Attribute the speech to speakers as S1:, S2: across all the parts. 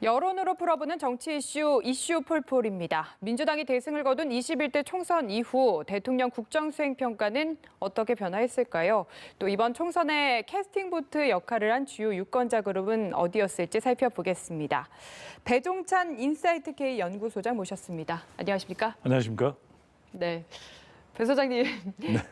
S1: 여론으로 풀어보는 정치 이슈 폴폴입니다. 민주당이 대승을 거둔 21대 총선 이후 대통령 국정수행 평가는 어떻게 변화했을까요? 또 이번 총선의 캐스팅 보트 역할을 한 주요 유권자 그룹은 어디였을지 살펴보겠습니다. 배종찬 인사이트 K 연구소장 모셨습니다. 안녕하십니까?
S2: 안녕하십니까?
S1: 네. 배 소장님,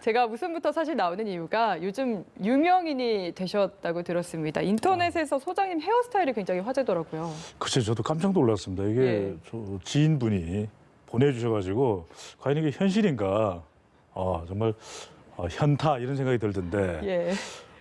S1: 제가 웃음부터 사실 나오는 이유가 요즘 유명인이 되셨다고 들었습니다. 인터넷에서 소장님 헤어스타일이 굉장히 화제더라고요.
S2: 글쎄, 저도 깜짝 놀랐습니다. 이게 저 지인분이 보내주셔가지고 과연 이게 현실인가? 정말 현타 이런 생각이 들던데.
S1: 예.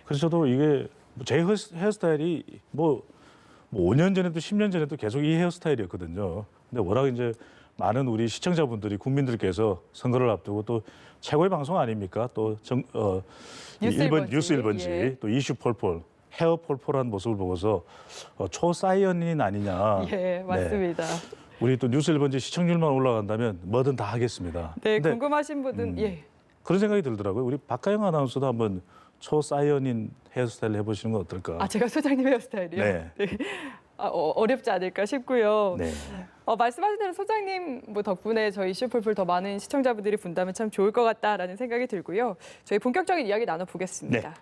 S2: 그래서 저도 이게 제 헤어스타일이 뭐 5년 전에도 10년 전에도 계속 이 헤어스타일이었거든요. 근데 워낙 이제 많은 우리 시청자분들이 국민들께서 선거를 앞두고 또 최고의 방송 아닙니까? 또 뉴스 1번지
S1: 예.
S2: 또 이슈 폴폴 헤어 폴폴한 모습을 보고서 초사이언인 아니냐.
S1: 예, 맞습니다.
S2: 네. 우리 또 뉴스 1번지 시청률만 올라간다면 뭐든 다 하겠습니다.
S1: 네,
S2: 근데
S1: 궁금하신 분은 예.
S2: 그런 생각이 들더라고요. 우리 박가영 아나운서도 한번 초사이언인 헤어스타일 해보시는 건 어떨까?
S1: 제가 소장님 헤어스타일이요?
S2: 네.
S1: 어렵지 않을까 싶고요.
S2: 네.
S1: 말씀하신 대로 소장님 덕분에 저희 이슈풀풀 더 많은 시청자분들이 본다면 참 좋을 것 같다라는 생각이 들고요. 저희 본격적인 이야기 나눠보겠습니다.
S2: 네.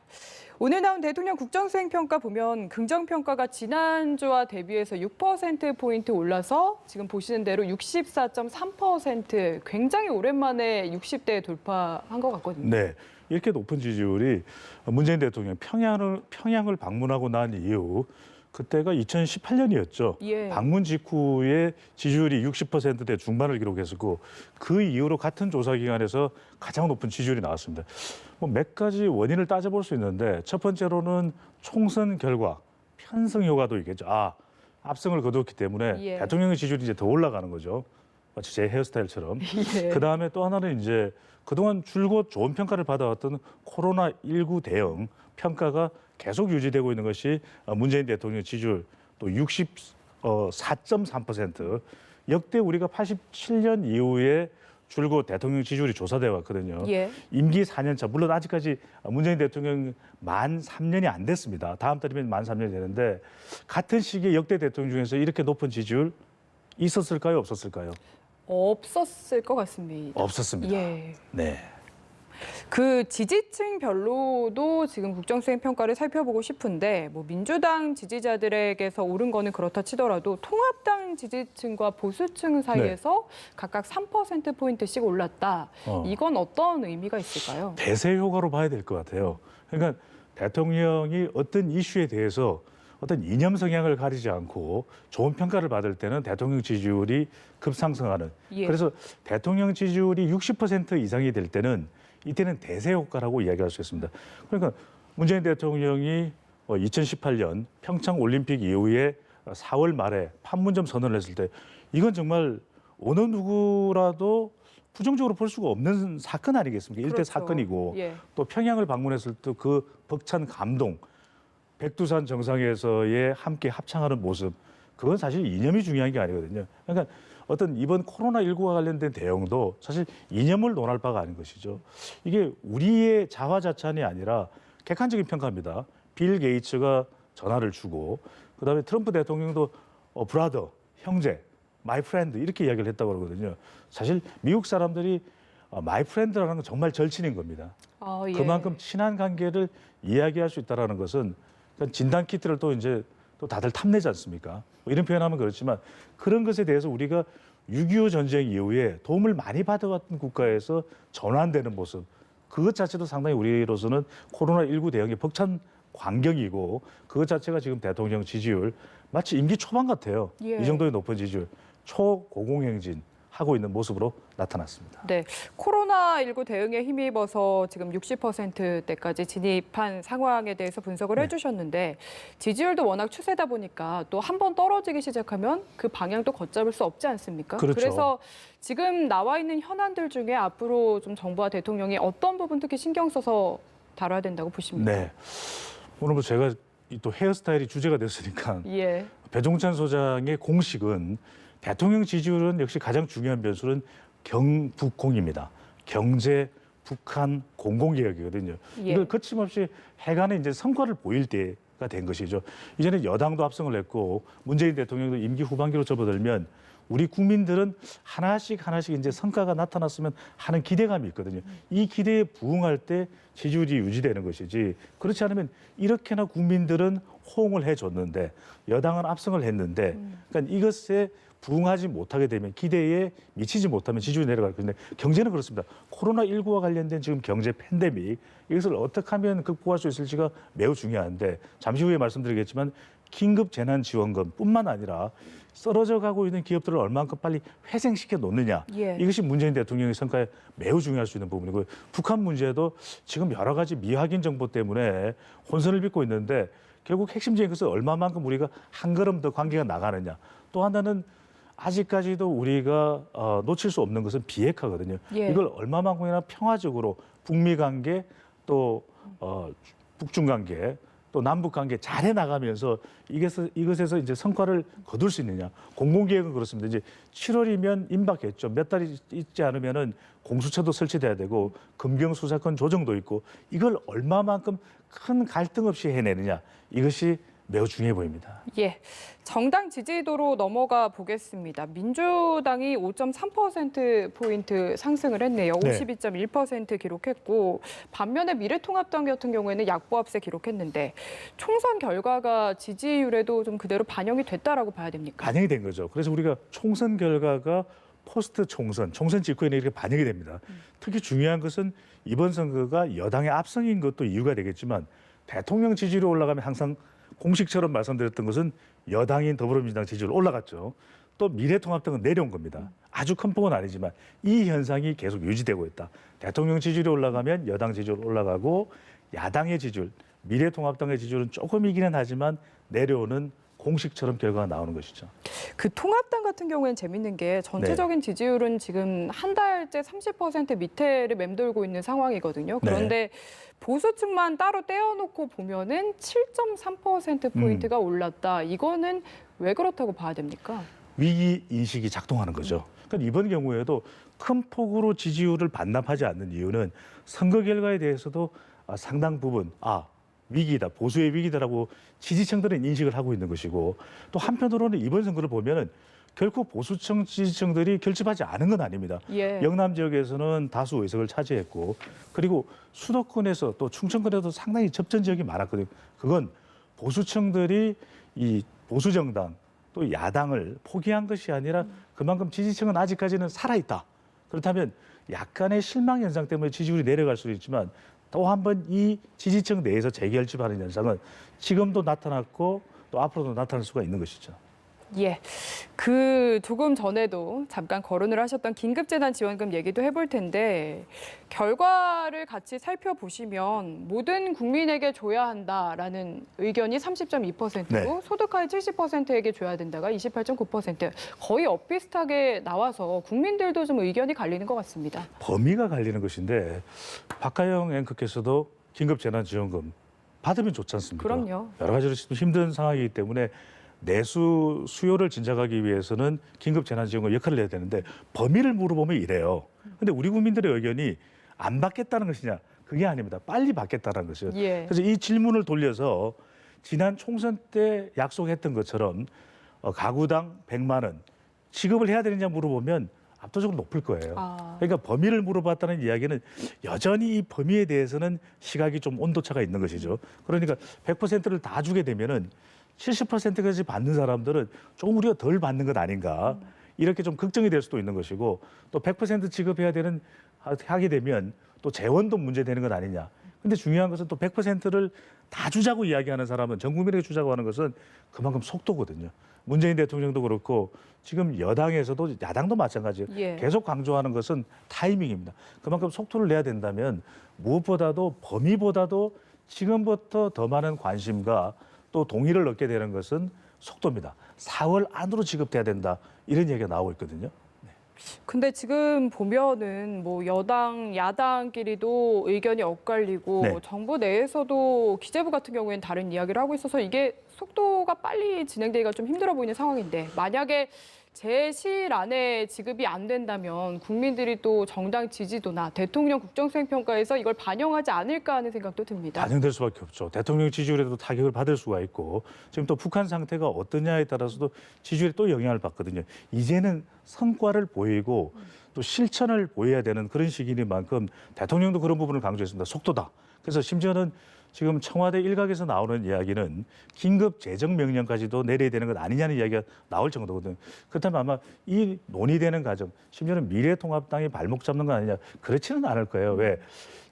S1: 오늘 나온 대통령 국정수행 평가 보면 긍정평가가 지난주와 대비해서 6%포인트 올라서 지금 보시는 대로 64.3% 굉장히 오랜만에 60대 돌파한 것 같거든요.
S2: 네. 이렇게 높은 지지율이 문재인 대통령 평양을 방문하고 난 이후 그때가 2018년이었죠.
S1: 예.
S2: 방문 직후에 지지율이 60%대 중반을 기록했었고 그 이후로 같은 조사 기관에서 가장 높은 지지율이 나왔습니다. 몇 가지 원인을 따져볼 수 있는데 첫 번째로는 총선 결과 편승 효과도 있겠죠. 압승을 거두었기 때문에
S1: 예.
S2: 대통령의 지지율이 이제 더 올라가는 거죠. 마치 제 헤어스타일처럼.
S1: 예.
S2: 그 다음에 또 하나는 이제 그동안 줄곧 좋은 평가를 받아왔던 코로나19 대응 평가가 계속 유지되고 있는 것이 문재인 대통령 지지율 또 64.3%. 역대 우리가 87년 이후에 줄곧 대통령 지지율이 조사돼 왔거든요.
S1: 예.
S2: 임기 4년 차, 물론 아직까지 문재인 대통령 만 3년이 안 됐습니다. 다음 달이면 만 3년이 되는데 같은 시기에 역대 대통령 중에서 이렇게 높은 지지율 있었을까요? 없었을까요?
S1: 없었을 것 같습니다.
S2: 없었습니다.
S1: 예.
S2: 네.
S1: 그 지지층별로도 지금 국정수행 평가를 살펴보고 싶은데 민주당 지지자들에게서 오른 거는 그렇다 치더라도 통합당 지지층과 보수층 사이에서 각각 3%포인트씩 올랐다. 이건 어떤 의미가 있을까요?
S2: 대세 효과로 봐야 될 것 같아요. 그러니까 대통령이 어떤 이슈에 대해서 어떤 이념 성향을 가리지 않고 좋은 평가를 받을 때는 대통령 지지율이 급상승하는.
S1: 예.
S2: 그래서 대통령 지지율이 60% 이상이 될 때는 이때는 대세 효과라고 이야기할 수 있습니다. 그러니까 문재인 대통령이 2018년 평창 올림픽 이후에 4월 말에 판문점 선언을 했을 때 이건 정말 어느 누구라도 부정적으로 볼 수가 없는 사건 아니겠습니까? 일대
S1: 그렇죠.
S2: 사건이고
S1: 예.
S2: 또 평양을 방문했을 때 그 벅찬 감동, 백두산 정상에서의 함께 합창하는 모습, 그건 사실 이념이 중요한 게 아니거든요. 그러니까 어떤 이번 코로나19와 관련된 대응도 사실 이념을 논할 바가 아닌 것이죠. 이게 우리의 자화자찬이 아니라 객관적인 평가입니다. 빌 게이츠가 전화를 주고 그다음에 트럼프 대통령도 브라더, 형제, 마이 프렌드 이렇게 이야기를 했다고 그러거든요. 사실 미국 사람들이 마이 프렌드라는 건 정말 절친인 겁니다.
S1: 예.
S2: 그만큼 친한 관계를 이야기할 수 있다는 것은 진단 키트를 또 이제 또 다들 탐내지 않습니까? 이런 표현하면 그렇지만 그런 것에 대해서 우리가 6.25 전쟁 이후에 도움을 많이 받아왔던 국가에서 전환되는 모습, 그것 자체도 상당히 우리로서는 코로나19 대응에 벅찬 광경이고 그것 자체가 지금 대통령 지지율 마치 임기 초반 같아요.
S1: 예.
S2: 이 정도의 높은 지지율, 초고공행진 하고 있는 모습으로 나타났습니다.
S1: 네, 코로나19 대응에 힘입어서 지금 60%대까지 진입한 상황에 대해서 분석을 해주셨는데 지지율도 워낙 추세다 보니까 또 한 번 떨어지기 시작하면 그 방향도 걷잡을 수 없지 않습니까?
S2: 그렇죠.
S1: 그래서 지금 나와 있는 현안들 중에 앞으로 좀 정부와 대통령이 어떤 부분 특히 신경 써서 다뤄야 된다고 보십니까?
S2: 네, 오늘 제가 또 헤어스타일이 주제가 됐으니까
S1: 예.
S2: 배종찬 소장의 공식은 대통령 지지율은 역시 가장 중요한 변수는 경북공입니다. 경제, 북한, 공공개혁이거든요.
S1: 예.
S2: 이걸 거침없이 해간에 이제 성과를 보일 때 된 것이죠. 이제는 여당도 합성을 했고 문재인 대통령도 임기 후반기로 접어들면 우리 국민들은 하나씩 이제 성과가 나타났으면 하는 기대감이 있거든요. 이 기대에 부응할 때 지지율이 유지되는 것이지 그렇지 않으면 이렇게나 국민들은 호응을 해줬는데 여당은 압승을 했는데 그러니까 이것에 부응하지 못하게 되면 기대에 미치지 못하면 지지율이 내려갈 건데 경제는 그렇습니다. 코로나19와 관련된 지금 경제 팬데믹 이것을 어떻게 하면 극복할 수 있을지가 매우 중요한데 잠시 후에 말씀드리겠지만 긴급 재난지원금뿐만 아니라 쓰러져 가고 있는 기업들을 얼만큼 빨리 회생시켜 놓느냐.
S1: 예.
S2: 이것이 문재인 대통령의 성과에 매우 중요할 수 있는 부분이고요. 북한 문제도 지금 여러 가지 미확인 정보 때문에 혼선을 빚고 있는데 결국 핵심적인 것은 얼마만큼 우리가 한 걸음 더 관계가 나가느냐. 또 하나는 아직까지도 우리가 놓칠 수 없는 것은 비핵화거든요.
S1: 예.
S2: 이걸 얼마만큼이나 평화적으로 북미 관계 또 북중 관계 또 남북 관계 잘해 나가면서 이것에서 이제 성과를 거둘 수 있느냐. 공공계획은 그렇습니다. 이제 7월이면 임박했죠. 몇 달이 있지 않으면은 공수처도 설치돼야 되고 검경 수사권 조정도 있고 이걸 얼마만큼 큰 갈등 없이 해내느냐. 이것이 매우 중요해 보입니다.
S1: 예, 정당 지지도로 넘어가 보겠습니다. 민주당이 5.3%포인트 상승을 했네요.
S2: 네.
S1: 52.1% 기록했고 반면에 미래통합당 같은 경우에는 약보합세 기록했는데 총선 결과가 지지율에도 좀 그대로 반영이 됐다라고 봐야 됩니까?
S2: 반영이 된 거죠. 그래서 우리가 총선 결과가 포스트 총선 직후에는 이렇게 반영이 됩니다. 특히 중요한 것은 이번 선거가 여당의 압승인 것도 이유가 되겠지만 대통령 지지율이 올라가면 항상 공식처럼 말씀드렸던 것은 여당인 더불어민주당 지지율 올라갔죠. 또 미래통합당은 내려온 겁니다. 아주 큰 폭은 아니지만 이 현상이 계속 유지되고 있다. 대통령 지지율이 올라가면 여당 지지율 올라가고 야당의 지지율, 미래통합당의 지지율은 조금이기는 하지만 내려오는 공식처럼 결과가 나오는 것이죠.
S1: 그 통합당 같은 경우에는 재밌는 게 전체적인 지지율은 지금 한 달째 30% 밑에를 맴돌고 있는 상황이거든요. 그런데 보수층만 따로 떼어놓고 보면은 7.3%포인트가 올랐다. 이거는 왜 그렇다고 봐야 됩니까?
S2: 위기 인식이 작동하는 거죠. 그러니까 이번 경우에도 큰 폭으로 지지율을 반납하지 않는 이유는 선거 결과에 대해서도 상당 부분 위기다, 보수의 위기다라고 지지층들은 인식을 하고 있는 것이고 또 한편으로는 이번 선거를 보면은 결코 보수층 지지층들이 결집하지 않은 건 아닙니다.
S1: 예.
S2: 영남 지역에서는 다수 의석을 차지했고 그리고 수도권에서 또 충청권에도 상당히 접전 지역이 많았거든요. 그건 보수층들이 이 보수 정당 또 야당을 포기한 것이 아니라 그만큼 지지층은 아직까지는 살아있다. 그렇다면 약간의 실망 현상 때문에 지지율이 내려갈 수도 있지만 또 한 번 이 지지층 내에서 재결집하는 현상은 지금도 나타났고 또 앞으로도 나타날 수가 있는 것이죠.
S1: 예, 조금 전에도 잠깐 거론을 하셨던 긴급재난지원금 얘기도 해볼 텐데 결과를 같이 살펴보시면 모든 국민에게 줘야 한다라는 의견이 30.2%고
S2: 네.
S1: 소득하위 70%에게 줘야 된다가 28.9% 거의 엇비슷하게 나와서 국민들도 좀 의견이 갈리는 것 같습니다.
S2: 범위가 갈리는 것인데 박하영 앵커께서도 긴급재난지원금 받으면 좋지 않습니까?
S1: 그럼요.
S2: 여러 가지로 힘든 상황이기 때문에 수요를 진작하기 위해서는 긴급재난지원금 역할을 해야 되는데 범위를 물어보면 이래요. 근데 우리 국민들의 의견이 안 받겠다는 것이냐? 그게 아닙니다. 빨리 받겠다는 것이죠.
S1: 예.
S2: 그래서 이 질문을 돌려서 지난 총선 때 약속했던 것처럼 가구당 100만 원 지급을 해야 되느냐 물어보면 압도적으로 높을 거예요. 그러니까 범위를 물어봤다는 이야기는 여전히 이 범위에 대해서는 시각이 좀 온도차가 있는 것이죠. 그러니까 100%를 다 주게 되면은 70%까지 받는 사람들은 조금 우리가 덜 받는 것 아닌가 이렇게 좀 걱정이 될 수도 있는 것이고 또 100% 지급해야 되는 하게 되면 또 재원도 문제되는 것 아니냐. 근데 중요한 것은 또 100%를 다 주자고 이야기하는 사람은 전 국민에게 주자고 하는 것은 그만큼 속도거든요. 문재인 대통령도 그렇고 지금 여당에서도 야당도 마찬가지예요.
S1: 예.
S2: 계속 강조하는 것은 타이밍입니다. 그만큼 속도를 내야 된다면 무엇보다도 범위보다도 지금부터 더 많은 관심과 또 동의를 얻게 되는 것은 속도입니다. 4월 안으로 지급돼야 된다. 이런 얘기가 나오고 있거든요.
S1: 근데 지금 보면은 뭐 여당, 야당끼리도 의견이 엇갈리고
S2: 네.
S1: 정부 내에서도 기재부 같은 경우에는 다른 이야기를 하고 있어서 이게 속도가 빨리 진행되기가 좀 힘들어 보이는 상황인데 만약에 제시일 안에 지급이 안 된다면 국민들이 또 정당 지지도나 대통령 국정수행평가에서 이걸 반영하지 않을까 하는 생각도 듭니다.
S2: 반영될 수밖에 없죠. 대통령 지지율에도 타격을 받을 수가 있고 지금 또 북한 상태가 어떠냐에 따라서도 지지율에 또 영향을 받거든요. 이제는 성과를 보이고 또 실천을 보여야 되는 그런 시기인 만큼 대통령도 그런 부분을 강조했습니다. 속도다. 그래서 심지어는 지금 청와대 일각에서 나오는 이야기는 긴급 재정 명령까지도 내려야 되는 것 아니냐는 이야기가 나올 정도거든요. 그렇다면 아마 이 논의되는 과정, 심지어는 미래통합당이 발목 잡는 거 아니냐, 그렇지는 않을 거예요. 왜?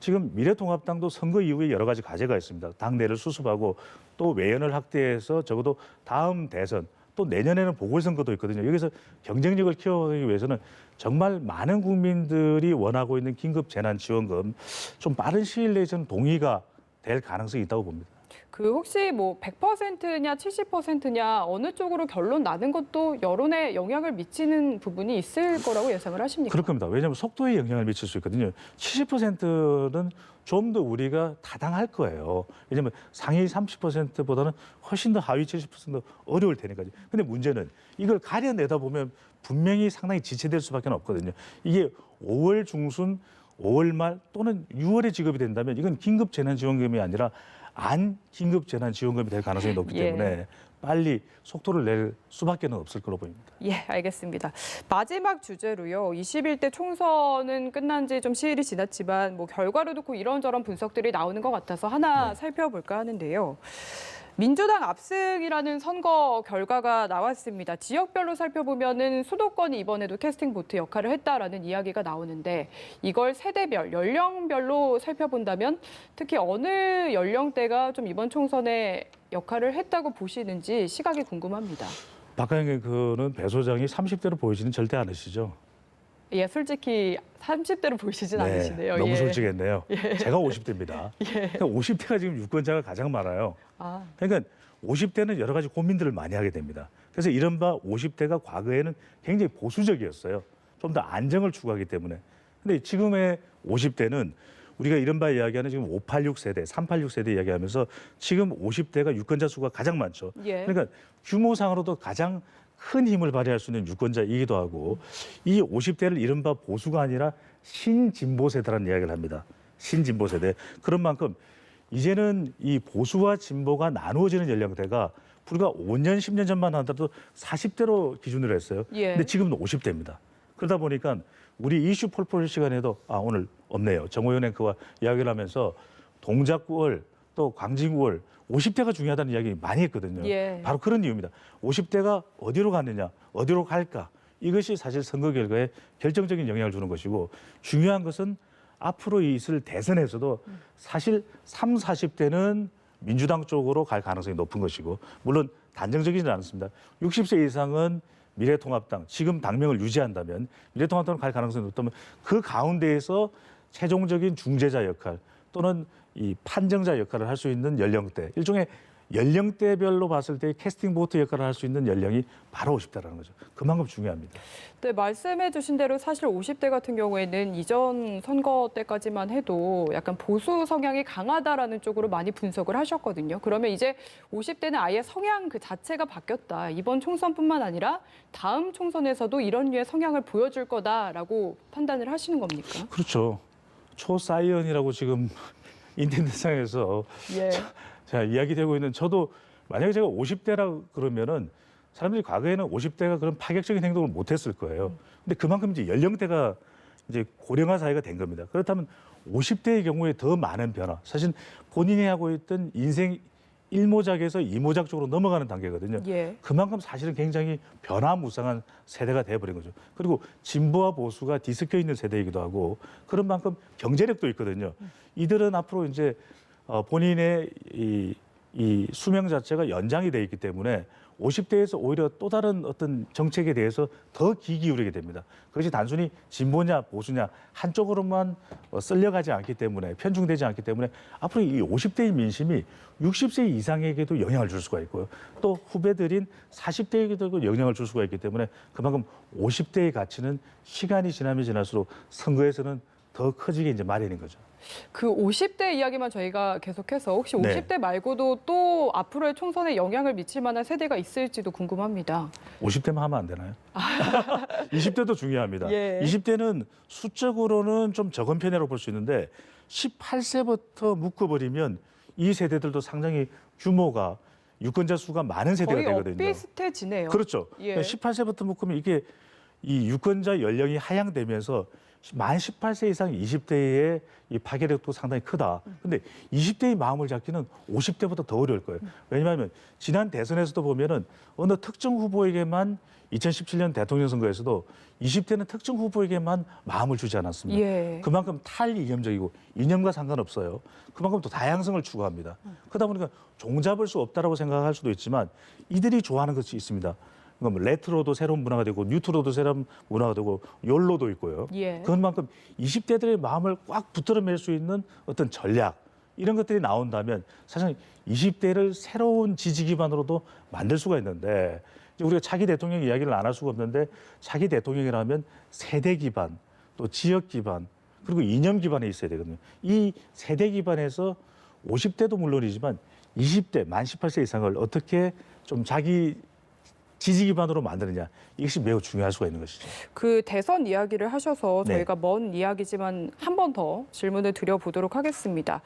S2: 지금 미래통합당도 선거 이후에 여러 가지 과제가 있습니다. 당내를 수습하고 또 외연을 확대해서 적어도 다음 대선 또 내년에는 보궐선거도 있거든요. 여기서 경쟁력을 키워가기 위해서는 정말 많은 국민들이 원하고 있는 긴급 재난지원금 좀 빠른 시일 내에 저는 동의가 될 가능성이 있다고 봅니다.
S1: 그 혹시 뭐 100%냐 70%냐 어느 쪽으로 결론 나는 것도 여론에 영향을 미치는 부분이 있을 거라고 예상을 하십니까?
S2: 그럴 겁니다. 왜냐하면 속도에 영향을 미칠 수 있거든요. 70%는 좀 더 우리가 타당할 거예요. 왜냐하면 상위 30%보다는 훨씬 더 하위 70% 어려울 테니까요. 근데 문제는 이걸 가려내다 보면 분명히 상당히 지체될 수밖에 없거든요. 이게 5월 중순, 5월 말 또는 6월에 지급이 된다면 이건 긴급 재난지원금이 아니라 안 긴급 재난지원금이 될 가능성이 높기 때문에 빨리 속도를 낼 수밖에 없을 거로 보입니다.
S1: 예, 알겠습니다. 마지막 주제로요. 21대 총선은 끝난 지 좀 시일이 지났지만 뭐 결과를 놓고 이런저런 분석들이 나오는 것 같아서 하나 살펴볼까 하는데요. 민주당 압승이라는 선거 결과가 나왔습니다. 지역별로 살펴보면은 수도권이 이번에도 캐스팅 보트 역할을 했다라는 이야기가 나오는데 이걸 세대별, 연령별로 살펴본다면 특히 어느 연령대가 좀 이번 총선에 역할을 했다고 보시는지 시각이 궁금합니다.
S2: 박하영 그는 배 소장이 30대로 보이지는 절대 않으시죠?
S1: 예, 솔직히 30대로 보이시진 않으시네요.
S2: 너무
S1: 예.
S2: 솔직했네요. 제가 50대입니다. 그러니까 50대가 지금 유권자가 가장 많아요. 그러니까 50대는 여러 가지 고민들을 많이 하게 됩니다. 그래서 이른바 50대가 과거에는 굉장히 보수적이었어요. 좀 더 안정을 추구하기 때문에. 근데 지금의 50대는 우리가 이른바 이야기하는 지금 586 세대, 386 세대 이야기하면서 지금 50대가 유권자 수가 가장 많죠.
S1: 예.
S2: 그러니까 규모상으로도 가장 큰 힘을 발휘할 수 있는 유권자이기도 하고 이 50대를 이른바 보수가 아니라 신진보 세대라는 이야기를 합니다. 신진보 세대. 그런 만큼 이제는 이 보수와 진보가 나누어지는 연령대가 불과 5년, 10년 전만 하더라도 40대로 기준으로 했어요.
S1: 예.
S2: 근데 지금은 50대입니다. 그러다 보니까 우리 이슈 폴폴 시간에도 오늘 없네요. 정호연 앵커와 이야기를 하면서 동작구월 또 광진구월 50대가 중요하다는 이야기 많이 했거든요.
S1: 예.
S2: 바로 그런 이유입니다. 50대가 어디로 갔느냐, 어디로 갈까 이것이 사실 선거 결과에 결정적인 영향을 주는 것이고 중요한 것은 앞으로 있을 대선에서도 사실 3, 40대는 민주당 쪽으로 갈 가능성이 높은 것이고 물론 단정적이지는 않습니다. 60세 이상은 미래통합당, 지금 당명을 유지한다면 미래통합당으로 갈 가능성이 높다면 그 가운데에서 최종적인 중재자 역할 또는 이 판정자 역할을 할 수 있는 연령대, 일종의 연령대별로 봤을 때 캐스팅 보트 역할을 할 수 있는 연령이 바로 50대라는 거죠. 그만큼 중요합니다.
S1: 네, 말씀해 주신 대로 사실 50대 같은 경우에는 이전 선거 때까지만 해도 약간 보수 성향이 강하다라는 쪽으로 많이 분석을 하셨거든요. 그러면 이제 50대는 아예 성향 그 자체가 바뀌었다. 이번 총선뿐만 아니라 다음 총선에서도 이런 류의 성향을 보여줄 거다라고 판단을 하시는 겁니까?
S2: 그렇죠. 초사이언이라고 지금 인터넷상에서
S1: 예.
S2: 자, 이야기되고 있는 저도 만약에 제가 50대라 그러면은 사람들이 과거에는 50대가 그런 파격적인 행동을 못 했을 거예요. 근데 그만큼 이제 연령대가 이제 고령화 사회가 된 겁니다. 그렇다면 50대의 경우에 더 많은 변화. 사실 본인이 하고 있던 인생 1모작에서 2모작 쪽으로 넘어가는 단계거든요.
S1: 예.
S2: 그만큼 사실은 굉장히 변화무쌍한 세대가 돼버린 거죠. 그리고 진보와 보수가 뒤섞여 있는 세대이기도 하고 그런 만큼 경제력도 있거든요. 이들은 앞으로 이제 본인의 이 수명 자체가 연장이 돼 있기 때문에 50대에서 오히려 또 다른 어떤 정책에 대해서 더 귀 기울이게 됩니다. 그것이 단순히 진보냐 보수냐 한쪽으로만 쓸려가지 않기 때문에 편중되지 않기 때문에 앞으로 이 50대의 민심이 60세 이상에게도 영향을 줄 수가 있고요. 또 후배들인 40대에게도 영향을 줄 수가 있기 때문에 그만큼 50대의 가치는 시간이 지나면 지날수록 선거에서는 더 커지게 이제 마련인 거죠.
S1: 그 50대 이야기만 저희가 계속해서 혹시
S2: 네.
S1: 50대 말고도 또 앞으로의 총선에 영향을 미칠 만한 세대가 있을지도 궁금합니다.
S2: 50대만 하면 안 되나요? 20대도 중요합니다.
S1: 예.
S2: 20대는 수적으로는 좀 적은 편이라고 볼 수 있는데 18세부터 묶어버리면 이 세대들도 상당히 규모가 유권자 수가 많은 세대가
S1: 거의
S2: 되거든요.
S1: 엇비슷해지네요.
S2: 그렇죠.
S1: 예.
S2: 18세부터 묶으면 이게 이 유권자 연령이 하향되면서 만 18세 이상 20대의 이 파괴력도 상당히 크다. 근데 20대의 마음을 잡기는 50대보다 더 어려울 거예요. 왜냐하면 지난 대선에서도 보면은 어느 특정 후보에게만 2017년 대통령 선거에서도 20대는 특정 후보에게만 마음을 주지 않았습니다.
S1: 예.
S2: 그만큼 탈이념적이고 이념과 상관없어요. 그만큼 또 다양성을 추구합니다. 그러다 보니까 종잡을 수 없다라고 생각할 수도 있지만 이들이 좋아하는 것이 있습니다. 그러니까 뭐 레트로도 새로운 문화가 되고 뉴트로도 새로운 문화가 되고 욜로도 있고요.
S1: 예.
S2: 그만큼 20대들의 마음을 꽉 붙들어맬 수 있는 어떤 전략 이런 것들이 나온다면 사실 20대를 새로운 지지 기반으로도 만들 수가 있는데 이제 우리가 차기 대통령 이야기를 안 할 수가 없는데 차기 대통령이라면 세대 기반 또 지역 기반 그리고 이념 기반에 있어야 되거든요. 이 세대 기반에서 50대도 물론이지만 20대 만 18세 이상을 어떻게 좀 자기 지지 기반으로 만드느냐 이것이 매우 중요할 수가 있는 것이죠.
S1: 그 대선 이야기를 하셔서
S2: 네.
S1: 저희가 먼 이야기지만 한 번 더 질문을 드려보도록 하겠습니다.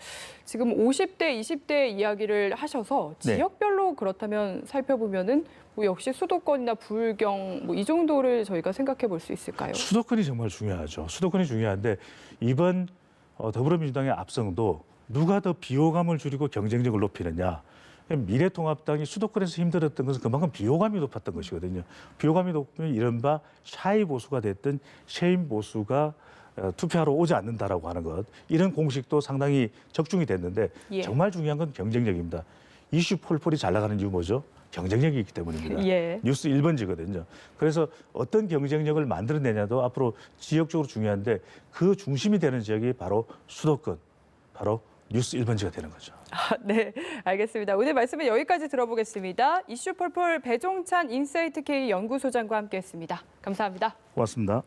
S1: 지금 50대, 20대 이야기를 하셔서
S2: 네.
S1: 지역별로 그렇다면 살펴보면은 뭐 역시 수도권이나 부울경 뭐 이 정도를 저희가 생각해 볼 수 있을까요?
S2: 수도권이 정말 중요하죠. 수도권이 중요한데 이번 더불어민주당의 압승도 누가 더 비호감을 줄이고 경쟁력을 높이느냐. 미래통합당이 수도권에서 힘들었던 것은 그만큼 비호감이 높았던 것이거든요. 비호감이 높으면 이른바 샤이 보수가 됐든 쉐임 보수가 투표하러 오지 않는다라고 하는 것. 이런 공식도 상당히 적중이 됐는데
S1: 예.
S2: 정말 중요한 건 경쟁력입니다. 이슈 폴폴이 잘 나가는 이유 뭐죠? 경쟁력이 있기 때문입니다.
S1: 예.
S2: 뉴스 1번지거든요. 그래서 어떤 경쟁력을 만들어내냐도 앞으로 지역적으로 중요한데 그 중심이 되는 지역이 바로 수도권, 바로 뉴스 1번지가 되는 거죠.
S1: 네, 알겠습니다. 오늘 말씀은 여기까지 들어보겠습니다. 이슈 폴폴 배종찬 인사이트 K 연구소장과 함께했습니다. 감사합니다.
S2: 고맙습니다.